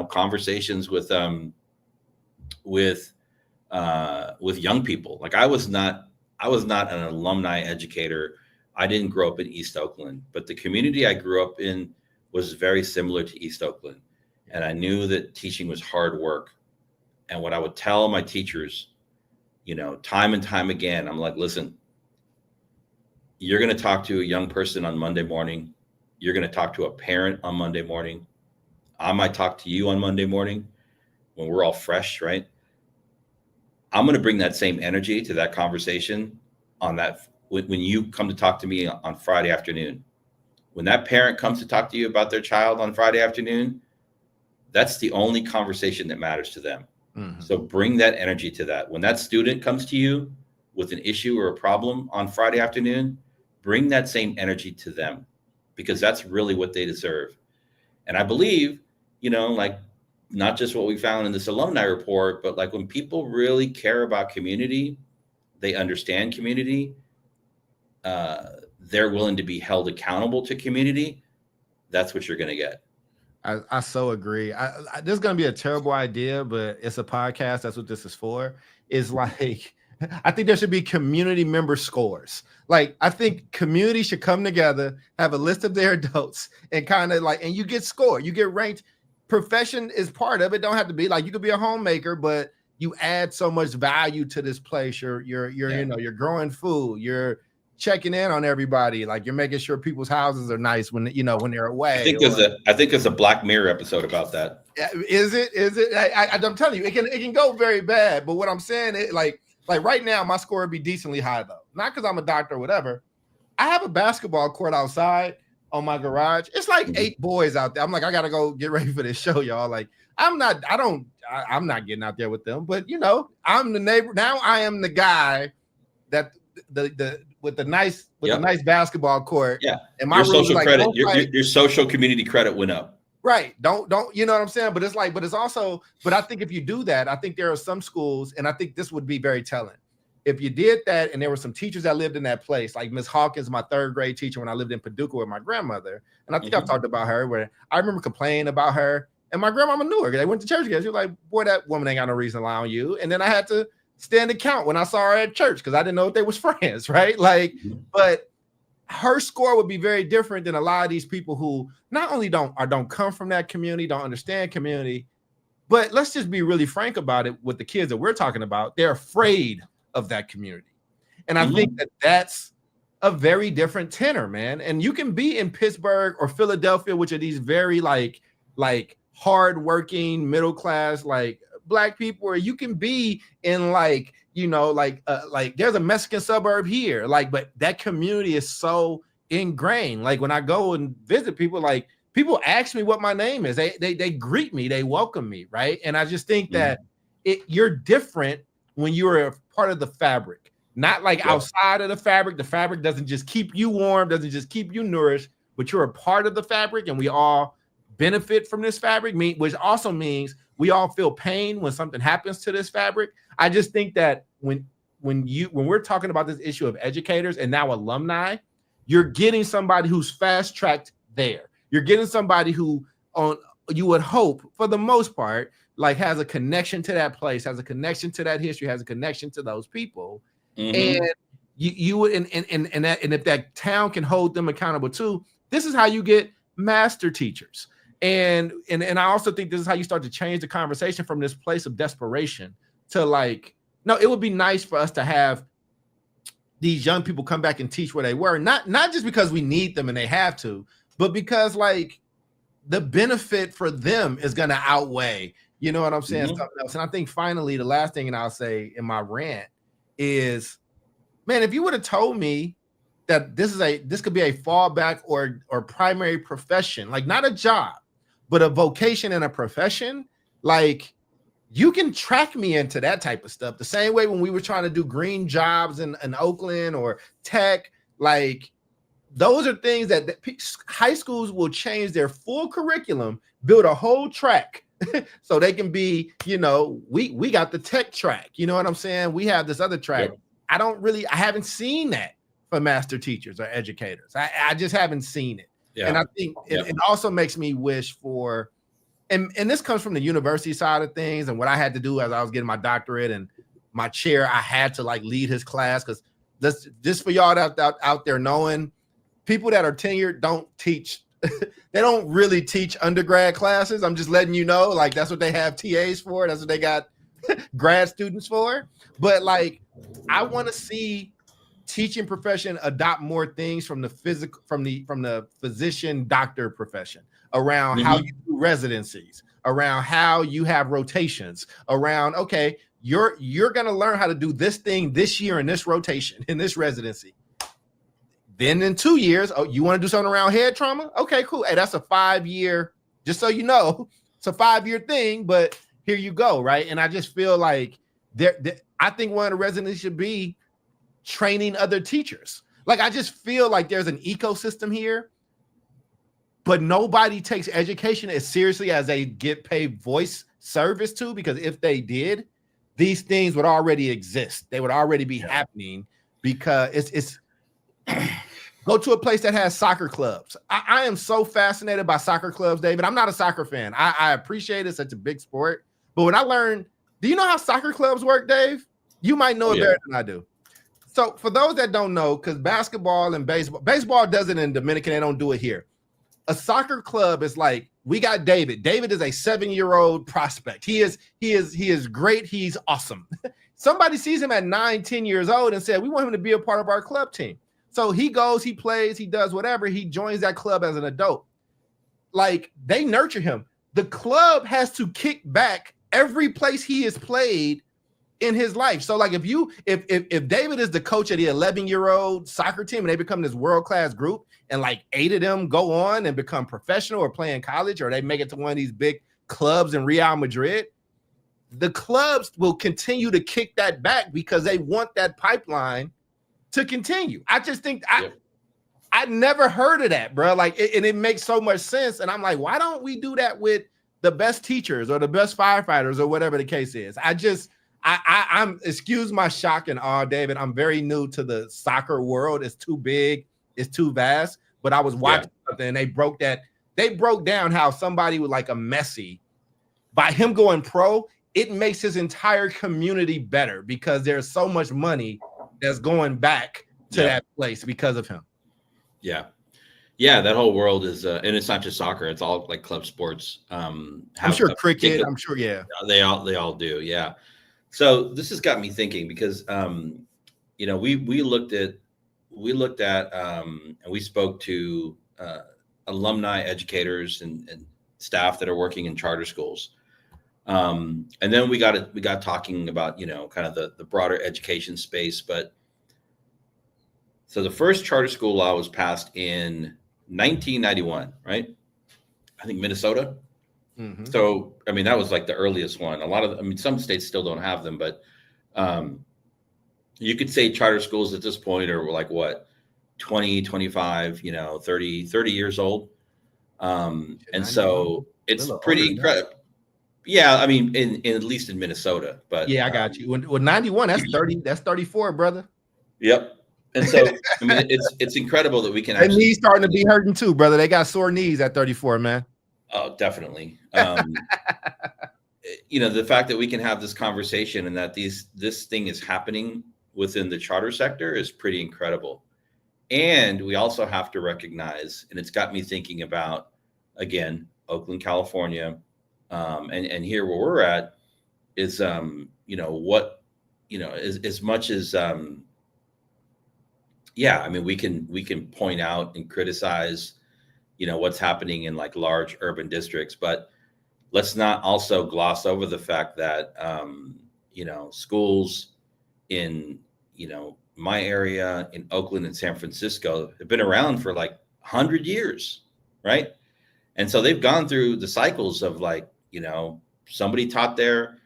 conversations with young people. Like I was not an alumni educator. I didn't grow up in East Oakland, but the community I grew up in was very similar to East Oakland. And I knew that teaching was hard work. And what I would tell my teachers, time and time again, I'm like, listen, you're going to talk to a young person on Monday morning. You're going to talk to a parent on Monday morning. I might talk to you on Monday morning when we're all fresh, right? I'm going to bring that same energy to that conversation on that when you come to talk to me on Friday afternoon. When that parent comes to talk to you about their child on Friday afternoon, that's the only conversation that matters to them. Mm-hmm. So bring that energy to that. When that student comes to you with an issue or a problem on Friday afternoon, bring that same energy to them, because that's really what they deserve. And I believe, like, not just what we found in this alumni report, but like when people really care about community, they understand community, they're willing to be held accountable to community. That's what you're going to get. I so agree. This is going to be a terrible idea, but it's a podcast. That's what this is for. Is like, I think there should be community member scores. Like, I think community should come together, have a list of their adults, and kind of like, and you get scored, you get ranked. Profession is part of it. Don't have to be like, you could be a homemaker, but you add so much value to this place. You're you're growing food. You're checking in on everybody. Like, you're making sure people's houses are nice when they're away. I think there's a Black Mirror episode about that. Is it? I'm telling you, it can go very bad. But what I'm saying is, like right now, my score would be decently high though. Not because I'm a doctor or whatever. I have a basketball court outside on my garage. It's like 8 boys out there. I'm like, I gotta go get ready for this show, y'all. Like, I'm not getting out there with them, but I'm the neighbor. Now I am the guy that with the nice basketball court. Yeah. And my your social credit, your social community credit went up. Right. Don't you know what I'm saying? But I think if you do that, I think there are some schools, and I think this would be very telling. If you did that, and there were some teachers that lived in that place, like Miss Hawkins, my 3rd grade teacher when I lived in Paducah with my grandmother, and I think I've talked about her, where I remember complaining about her, and my grandmama knew her. They went to church together. She was like, boy, that woman ain't got no reason to lie on you. And then I had to stand account when I saw her at church because I didn't know if they was friends, right? Like, but her score would be very different than a lot of these people who not only don't come from that community, don't understand community, but let's just be really frank about it with the kids that we're talking about. They're afraid of that community. And I think that's a very different tenor, man. And you can be in Pittsburgh or Philadelphia, which are these very like hardworking, middle class, like Black people, or you can be in like there's a Mexican suburb here, like, but that community is so ingrained. Like, when I go and visit people, like, people ask me what my name is. They greet me, they welcome me, right? And I just think that you're different when you're a part of the fabric, not like outside of the fabric. The fabric doesn't just keep you warm, doesn't just keep you nourished, but you're a part of the fabric, and we all benefit from this fabric, which also means we all feel pain when something happens to this fabric. I just think that when we're talking about this issue of educators and now alumni, you're getting somebody who's fast-tracked there. You're getting somebody who, you would hope, for the most part, like, has a connection to that place, has a connection to that history, has a connection to those people. And you would, and if that town can hold them accountable too, this is how you get master teachers. And I also think this is how you start to change the conversation from this place of desperation to like, no, it would be nice for us to have these young people come back and teach where they were, not just because we need them and they have to, but because like the benefit for them is going to outweigh, you know what I'm saying, something else. And I think finally, the last thing, and I'll say in my rant, is, man, if you would have told me that this could be a fallback or primary profession, like not a job, but a vocation and a profession, like, you can track me into that type of stuff. The same way when we were trying to do green jobs in Oakland or tech, like, those are things that high schools will change their full curriculum, build a whole track so they can be, we got the tech track, you know what I'm saying? We have this other track. Yep. I haven't seen that for master teachers or educators. I just haven't seen it. Yeah. And I think it also makes me wish for, and this comes from the university side of things, and what I had to do as I was getting my doctorate and my chair, I had to like lead his class, because just for y'all out there knowing, people that are tenured don't teach. They don't really teach undergrad classes. I'm just letting you know, like, that's what they have TAs for. That's what they got grad students for. But like, I want to see teaching profession adopt more things from the physical, from the physician doctor profession, around how you do residencies, around how you have rotations, around, okay, you're going to learn how to do this thing this year in this rotation, in this residency. Then in 2 years, oh, you want to do something around head trauma? Okay, cool. Hey, that's a 5-year, just so you know, it's a 5-year thing, but here you go, right? And I just feel like I think one of the residencies should be training other teachers. Like, I just feel like there's an ecosystem here, but nobody takes education as seriously as they get paid voice service to, because if they did, these things would already exist. They would already be happening, because it's go to a place that has soccer clubs. I am so fascinated by soccer clubs, David. I'm not a soccer fan. I appreciate it. Such a big sport. But when I learned, do you know how soccer clubs work, Dave? You might know it better than I do. So for those that don't know, because basketball and baseball does it in Dominican, they don't do it here. A soccer club is like, we got David. David is a 7-year-old prospect. He is great. He's awesome. Somebody sees him at 9, 10 years old and said, we want him to be a part of our club team. So he goes, he plays, he does whatever. He joins that club as an adult. Like, they nurture him. The club has to kick back every place he has played in his life. So like, if David is the coach of the 11-year-old soccer team and they become this world-class group, and like 8 of them go on and become professional or play in college, or they make it to one of these big clubs in Real Madrid, the clubs will continue to kick that back because they want that pipeline to continue. I just think I never heard of that, bro. Like, and it makes so much sense. And I'm like, why don't we do that with the best teachers or the best firefighters or whatever the case is? I'm excuse my shock and awe, David. I'm very new to the soccer world. It's too big, it's too vast. But I was watching something and they broke down how somebody with like a Messi, by him going pro, it makes his entire community better because there's so much money that's going back to that place because of him. Yeah, that whole world is, and it's not just soccer; it's all like club sports. I'm sure cricket. I'm sure, they all do. Yeah. So this has got me thinking because, we looked at, and we spoke to alumni, educators, and staff that are working in charter schools. And then we got talking about, kind of the broader education space. But so the first charter school law was passed in 1991, right? I think Minnesota. Mm-hmm. So, I mean, that was like the earliest one. Some states still don't have them, but you could say charter schools at this point are like what, 20, 25, 30 years old. And so it's pretty incredible. Yeah, I mean, in at least in Minnesota, but I got you. When 91, that's 30, that's 34, brother. Yep. And so, I mean, it's incredible that we can. And knees starting to be hurting too, brother. They got sore knees at 34, man. Oh, definitely. The fact that we can have this conversation and that this thing is happening within the charter sector is pretty incredible. And we also have to recognize, and it's got me thinking about, again, Oakland, California. And here where we're at is, as much as, we can point out and criticize, what's happening in like large urban districts, but let's not also gloss over the fact that, schools in, my area in Oakland and San Francisco have been around for like 100 years. Right. And so they've gone through the cycles of like, somebody taught there,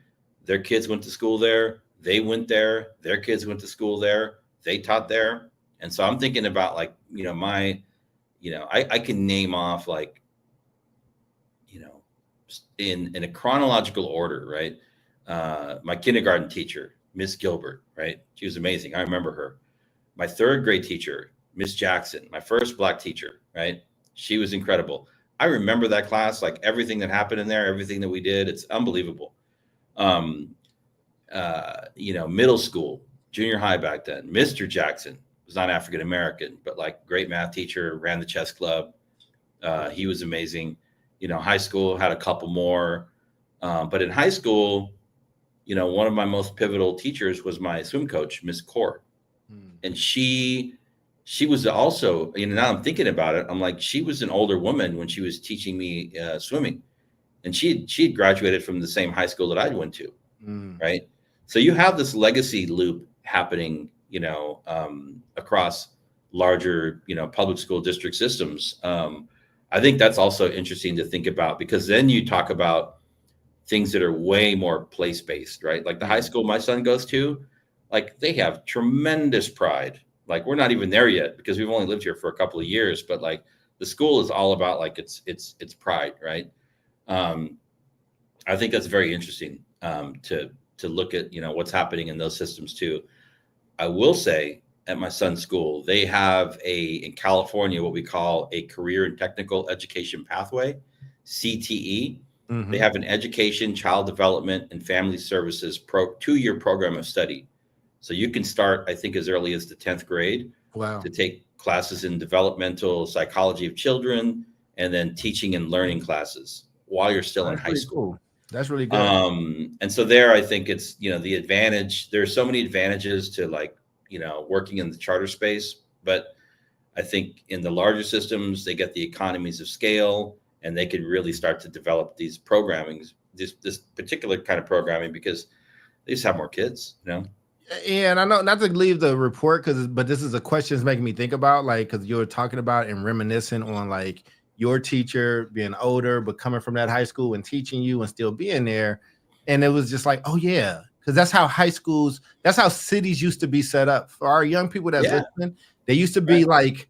their kids went to school there, they went there, their kids went to school there, they taught there. And so I'm thinking about like, I can name off like, in a chronological order, right? My kindergarten teacher, Miss Gilbert, right? She was amazing. I remember her. My third grade teacher, Miss Jackson, my first Black teacher, right? She was incredible. I remember that class, like everything that happened in there, everything that we did. It's unbelievable. Middle school, junior high back then, Mr. Jackson was not African-American, but like great math teacher, ran the chess club. He was amazing. High school had a couple more. But in high school, one of my most pivotal teachers was my swim coach, Miss Court. And she was also, now I'm thinking about it, I'm like, she was an older woman when she was teaching me swimming, and she had graduated from the same high school that I went to, right? So you have this legacy loop happening, across larger, public school district systems. I think that's also interesting to think about, because then you talk about things that are way more place-based, right? Like the high school my son goes to, like they have tremendous pride. Like we're not even there yet because we've only lived here for a couple of years, but like the school is all about like it's pride, right? I think that's very interesting to look at, what's happening in those systems too. I will say at my son's school, they have in California, what we call a career and technical education pathway, CTE. They have an education, child development, and family services 2-year program of study. So you can start, I think, as early as the 10th grade to take classes in developmental psychology of children, and then teaching and learning classes while you're still in high school. Cool. That's really good. And so there, I think it's, the advantage, there's so many advantages to like, working in the charter space, but I think in the larger systems, they get the economies of scale, and they could really start to develop these programmings, this particular kind of programming, because they just have more kids, And I know not to leave the report, but this is a question that's making me think about, like, because you were talking about and reminiscing on like your teacher being older, but coming from that high school and teaching you and still being there. And it was just like, oh yeah, because that's how that's how cities used to be set up. For our young people that's listening, they used to be like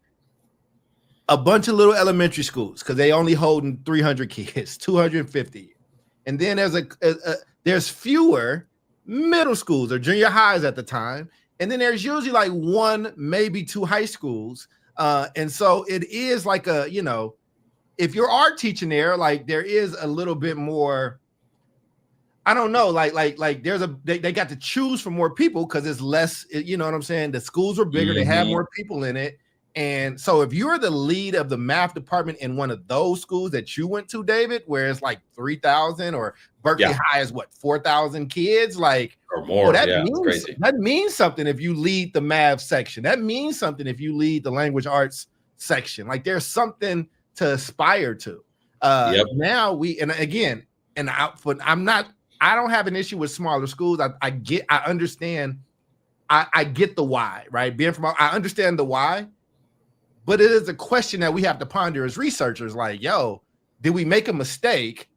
a bunch of little elementary schools because they only holding 300 kids, 250. And then there's fewer middle schools or junior highs at the time. And then there's usually like 1, maybe 2 high schools. And so it is like if you're art teaching there, like there is a little bit more, I don't know, like they got to choose for more people because it's less, you know what I'm saying? The schools are bigger, they have more people in it. And so if you're the lead of the math department in one of those schools that you went to, David, where it's like 3,000, or Berkeley High is what, 4,000 kids, like, or more. That means something if you lead the math section. That means something if you lead the language arts section. Like there's something to aspire to. Now I don't have an issue with smaller schools. I understand. I get the why, right? I understand the why. But it is a question that we have to ponder as researchers, like, did we make a mistake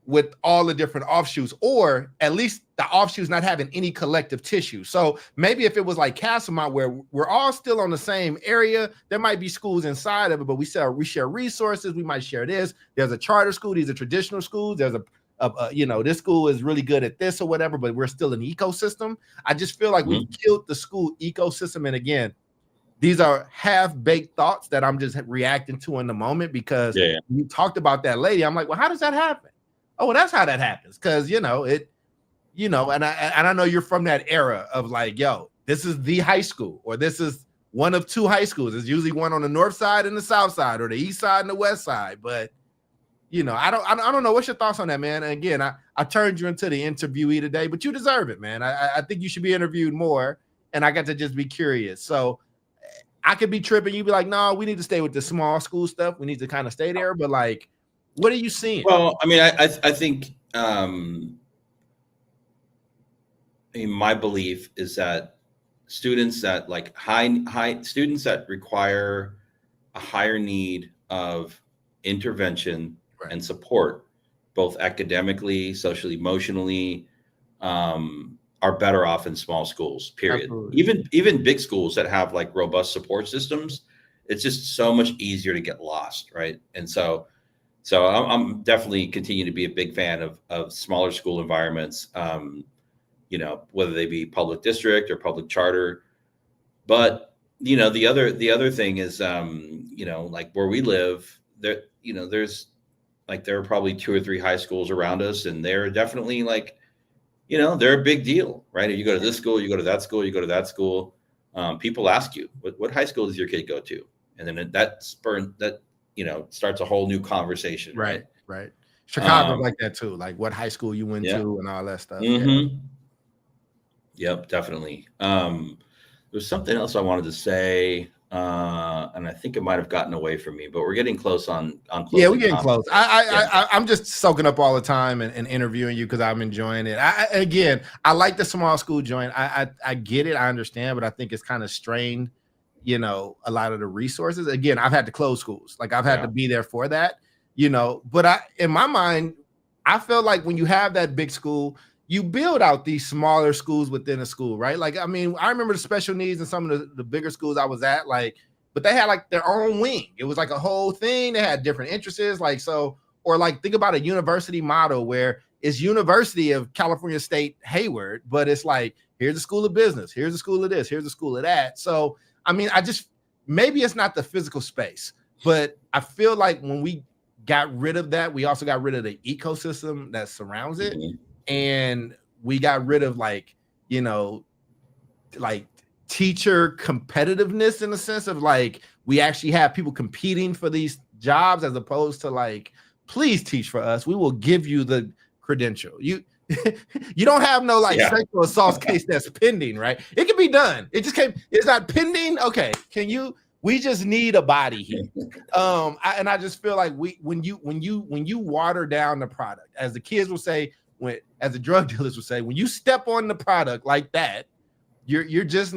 with all the different offshoots, or at least the offshoots not having any collective tissue? So maybe if it was like Castlemont, where we're all still on the same area, there might be schools inside of it, but we share resources. We might share this. There's a charter school. These are traditional schools. There's this school is really good at this or whatever, but we're still an ecosystem. I just feel like we've killed the school ecosystem. And again, these are half-baked thoughts that I'm just reacting to in the moment, because you talked about that lady. I'm like, well, how does that happen? Oh, well, that's how that happens. Because, and I know you're from that era of like, this is the high school, or this is one of 2 high schools. There's usually one on the north side and the south side, or the east side and the west side. But, I don't know. What's your thoughts on that, man? And again, I turned you into the interviewee today, but you deserve it, man. I think you should be interviewed more, and I got to just be curious. So I could be tripping. You'd be like, no, we need to stay with the small school stuff. We need to kind of stay there. But like, what are you seeing? Well, I mean, I think my belief is that students that like high students that require a higher need of intervention and support, both academically, socially, emotionally, are better off in small schools, period. Absolutely. Even big schools that have like robust support systems, it's just so much easier to get lost, right? And so I'm definitely continue to be a big fan of smaller school environments, whether they be public district or public charter. But the other thing is, like where we live, there are probably 2 or 3 high schools around us, and they're definitely like, they're a big deal, right? If you go to this school, you go to that school, you go to that school. People ask you, what high school does your kid go to? And then that starts a whole new conversation. Right. Chicago's like that too. Like what high school you went to and all that stuff. Yep, definitely. There's something else I wanted to say, and I think it might have gotten away from me, but we're getting close on Yeah, closing we're getting comments. close. I'm just soaking up all the time and interviewing you because I'm enjoying it. Again, I like the small school joint. I get it. I understand, but I think it's kind of strained, you know, a lot of the resources. Again, I've had to close schools. Like I've had to be there for that, you know, but in my mind, I feel like when you have that big school, you build out these smaller schools within a school, right? Like, I mean, I remember the special needs in some of the bigger schools I was at, like, but they had like their own wing. It was like a whole thing. They had different interests, like so, or like think about a university model where it's University of California State Hayward, but it's like here's a school of business, here's a school of this, here's a school of that. So, I mean, I just maybe it's not the physical space, but I feel like when we got rid of that, we also got rid of the ecosystem that surrounds it. Mhm. And we got rid of like, you know, like teacher competitiveness in the sense of like we actually have people competing for these jobs as opposed to like, please teach for us. We will give you the credential. You you don't have no like sexual assault case that's pending, right? It can be done. It just can't, it's not pending. Okay, can you? We just need a body here. And I just feel like when you water down the product, as the kids will say, as the drug dealers would say, when you step on the product like that, you're just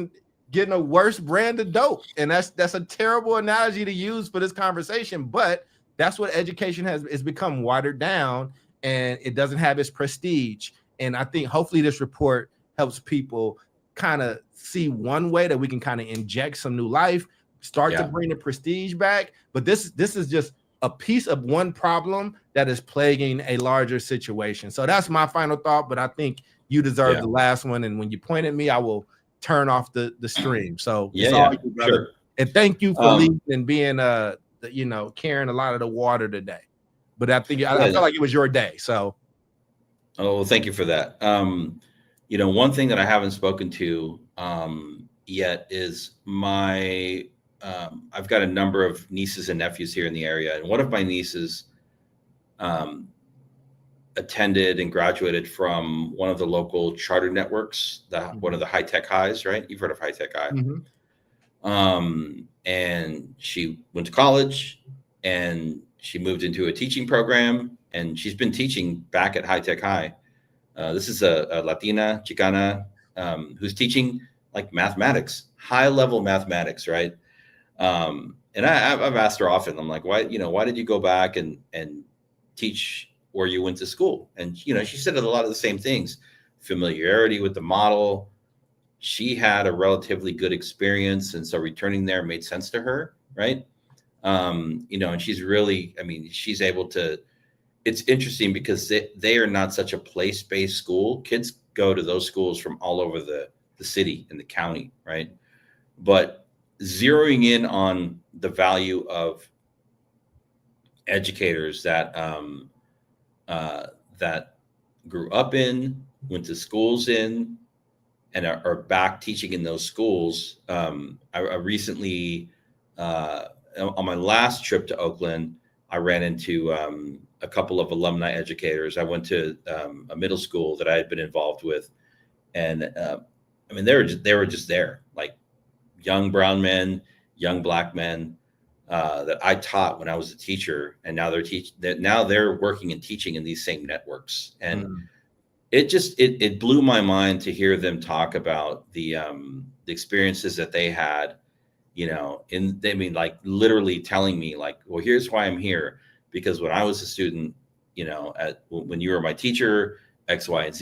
getting a worse brand of dope. And that's a terrible analogy to use for this conversation, but that's what education has become watered down, and it doesn't have its prestige. And I think hopefully this report helps people kind of see one way that we can kind of inject some new life, start to bring the prestige back. But this is just a piece of one problem that is plaguing a larger situation. So that's my final thought, but I think you deserve the last one. And when you point at me, I will turn off the stream. So it's all you, brother. Sure. And thank you for leading and being you know, carrying a lot of the water today. But I think I felt like it was your day. So thank you for that. You know, one thing that I haven't spoken to yet is my I've got a number of nieces and nephews here in the area, and one of my nieces attended and graduated from one of the local charter networks, one of the high tech highs, right? You've heard of High Tech High. And she went to college and she moved into a teaching program, and she's been teaching back at High Tech High. This is a Latina Chicana who's teaching like mathematics, high level mathematics, right? And I've asked her often, I'm like, why did you go back and teach where you went to school? And, you know, she said a lot of the same things, familiarity with the model. She had a relatively good experience, and so returning there made sense to her, right? You know, and she's really, I mean, she's able to, it's interesting because they are not such a place-based school. Kids go to those schools from all over the city and the county, right? But zeroing in on the value of educators that that grew up in, went to schools in, and are back teaching in those schools. I recently, on my last trip to Oakland, I ran into a couple of alumni educators. I went to a middle school that I had been involved with, and I mean, they were just there, like young brown men, young Black men that I taught when I was a teacher, and now they're working and teaching in these same networks. And it blew my mind to hear them talk about the experiences that they had, you know, like literally telling me like, well, here's why I'm here, because when I was a student, you know, when you were my teacher, X, Y, and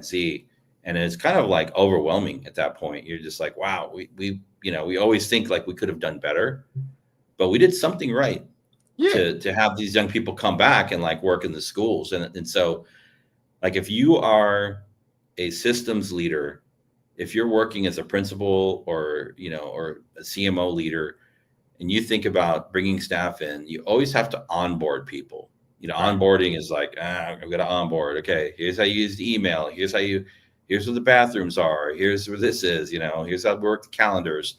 Z. And it's kind of like overwhelming at that point. You're just like, wow, we always think like we could have done better, but we did something right to have these young people come back and like work in the schools. And so like, if you are a systems leader, if you're working as a principal or a CMO leader, and you think about bringing staff in, you always have to onboard people. You know, onboarding is like, I'm going to onboard. Okay, here's how you use the email. Here's where the bathrooms are. Here's where this is. You know, here's how we work the calendars.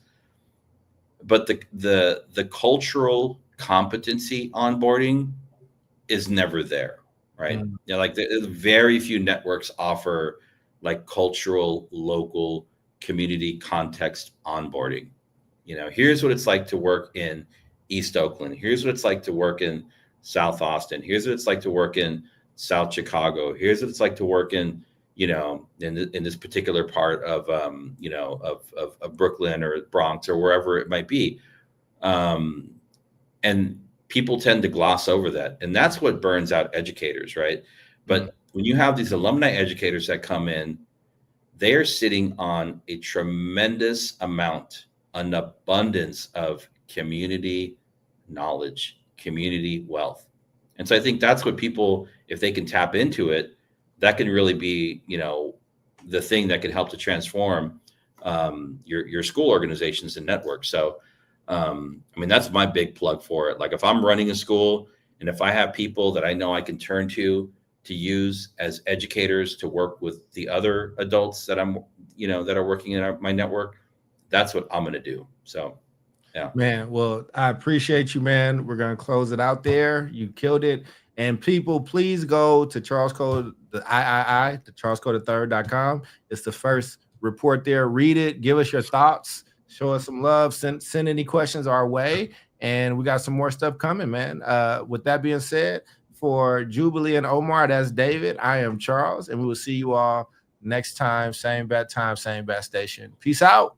But the cultural competency onboarding is never there, right? You know, like very few networks offer like cultural, local community context onboarding. Here's what it's like to work in East Oakland. Here's what it's like to work in South Austin. Here's what it's like to work in South Chicago. Here's what it's like to work in, in this particular part of, of Brooklyn or Bronx or wherever it might be. And people tend to gloss over that. And that's what burns out educators, right? But when you have these alumni educators that come in, they're sitting on a tremendous amount, an abundance of community knowledge, community wealth. And so I think that's what people, if they can tap into it, that can really be, the thing that can help to transform your school organizations and networks. So, that's my big plug for it. Like if I'm running a school and if I have people that I know I can turn to use as educators to work with the other adults that I'm, that are working in my network, that's what I'm going to do. So, yeah, man. Well, I appreciate you, man. We're going to close it out there. You killed it. And people, please go to Charles Cole, the CharlesCole3.com. It's the first report there. Read it. Give us your thoughts. Show us some love. Send any questions our way. And we got some more stuff coming, man. With that being said, for Jubilee and Omar, that's David. I am Charles, and we will see you all next time. Same bat time, same bat station. Peace out.